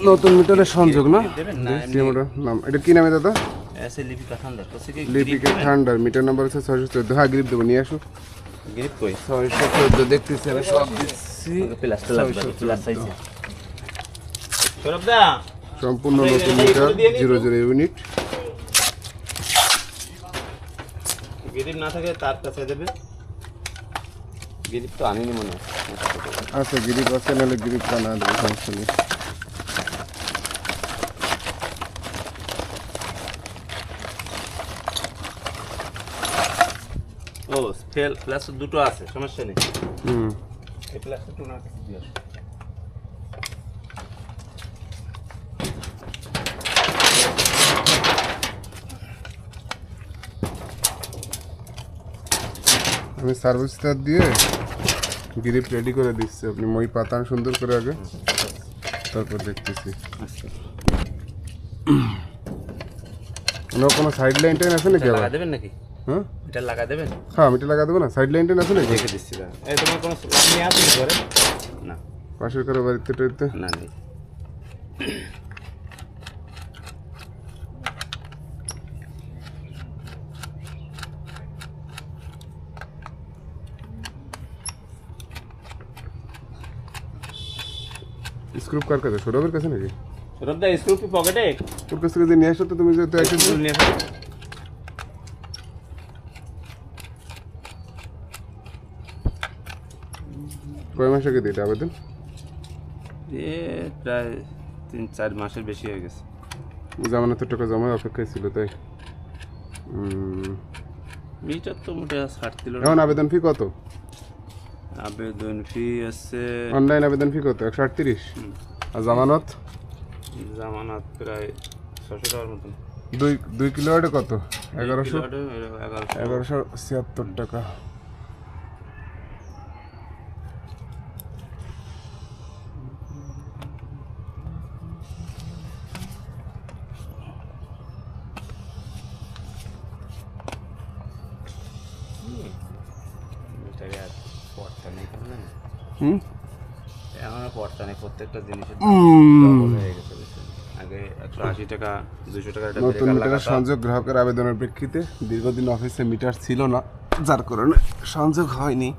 নতুন মিটারের সংযোগ না নাম এটা কি নামে দাদা? লিপিকা ঠান্ডার মিটার নাম্বার হচ্ছে 614। হ্যাঁ গ্রিপ দেবো, নিয়ে আসো। গ্রিপ কই 614 দেখতেছি আমি সব দিচ্ছি। সম্পূর্ণ নতুন মিটার 00 ইউনিট। গ্রিপ না থাকে তার কাছে দেবে। গ্রিপ তো আনিনি মনে হয়। আচ্ছা গ্রিপ আছে, নাহলে গ্রিপ বানা দেবো, সমস্যা নেই। ও ফেল প্লাস দুটো আছে, সমস্যা নেই। এই প্লাসটা তো না দিয়ে আসো। আমি সার্ভিস তার দিয়ে গ্রিপ রেডি করে দিচ্ছি, আপনি মই পাতান সুন্দর করে আগে, তারপর দেখতেছি। কোনো সাইড লাইন টাইন আছে নাকি? লাগা দেবেন নাকি? হ্যাঁ এটা লাগা দেবেন? হ্যাঁ আমি এটা লাগা দেবো না, সাইড লাইন টাইন আছে নাকি? দেখে দিচ্ছি দাঁড়া। এই তোমার কোনো নিয়ে আসুন ঘরে? না পাশের কারো বাড়িতে টাড়িতে না নেই। স্ক্রু কার কাছে? সৌরভের কাছে নাকি? সৌরভ দা স্ক্রু কি পকেটে? তোর কাছ থেকে যে নিয়ে আসো তো তুমি, যেহেতু একটা স্ক্রু নিয়ে আসো। কয় মাস আগে দিতে আবেদন? এ প্রায় 3-4 মাসের বেশি হয়ে গেছে। জামানতের টাকা জমায় অপেক্ষায় ছিল তাই। মিটার তো মোটে ছাড়ছিল না। এখন আবেদন ফি কত? আবেদন ফি আছে অনলাইন আবেদন ফি কত? 138। আর জামানত? জামানত প্রায় 600 টাকার মতন। 2 কিলোওয়াটে কত? 1100। 1100। 1176 টাকা। মিটারে আর পড়তা নেই কেন জানেন? হুম এখন আর পড়তা নেই, প্রত্যেকটা জিনিসের double হয়ে গেছে বেশি। আগে 180 টাকা 200 টাকা একটা নতুন মিটারের সংযোগ গ্রাহকের আবেদনের প্রেক্ষিতে দীর্ঘদিন অফিসে মিটার ছিল না, যার কারণে সংযোগ হয়নি।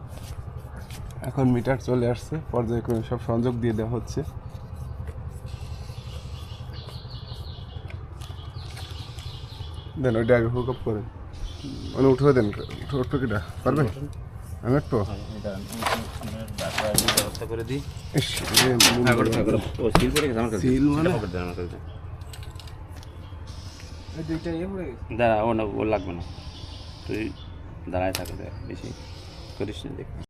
এখন মিটার চলে আসছে, পর্যায়ক্রমে সব সংযোগ দিয়ে দেওয়া হচ্ছে। দেন ওইটা আগে হুক আপ করেন, মানে উঠে দেন। উঠবে কিটা পারবেন? আমি একটু ব্যবস্থা করে দিই। ইস, এ মূল ও সিল করে গেছে আমার কাছে। সিল মানে? পকেট দেন আমার কাছে। এই দুইটা ইয়ে পড়ে গেছে। দাঁড়া, ও না, ও লাগবে না, তুই দাঁড়ায় থাকে, বেশি করিস না, দেখ।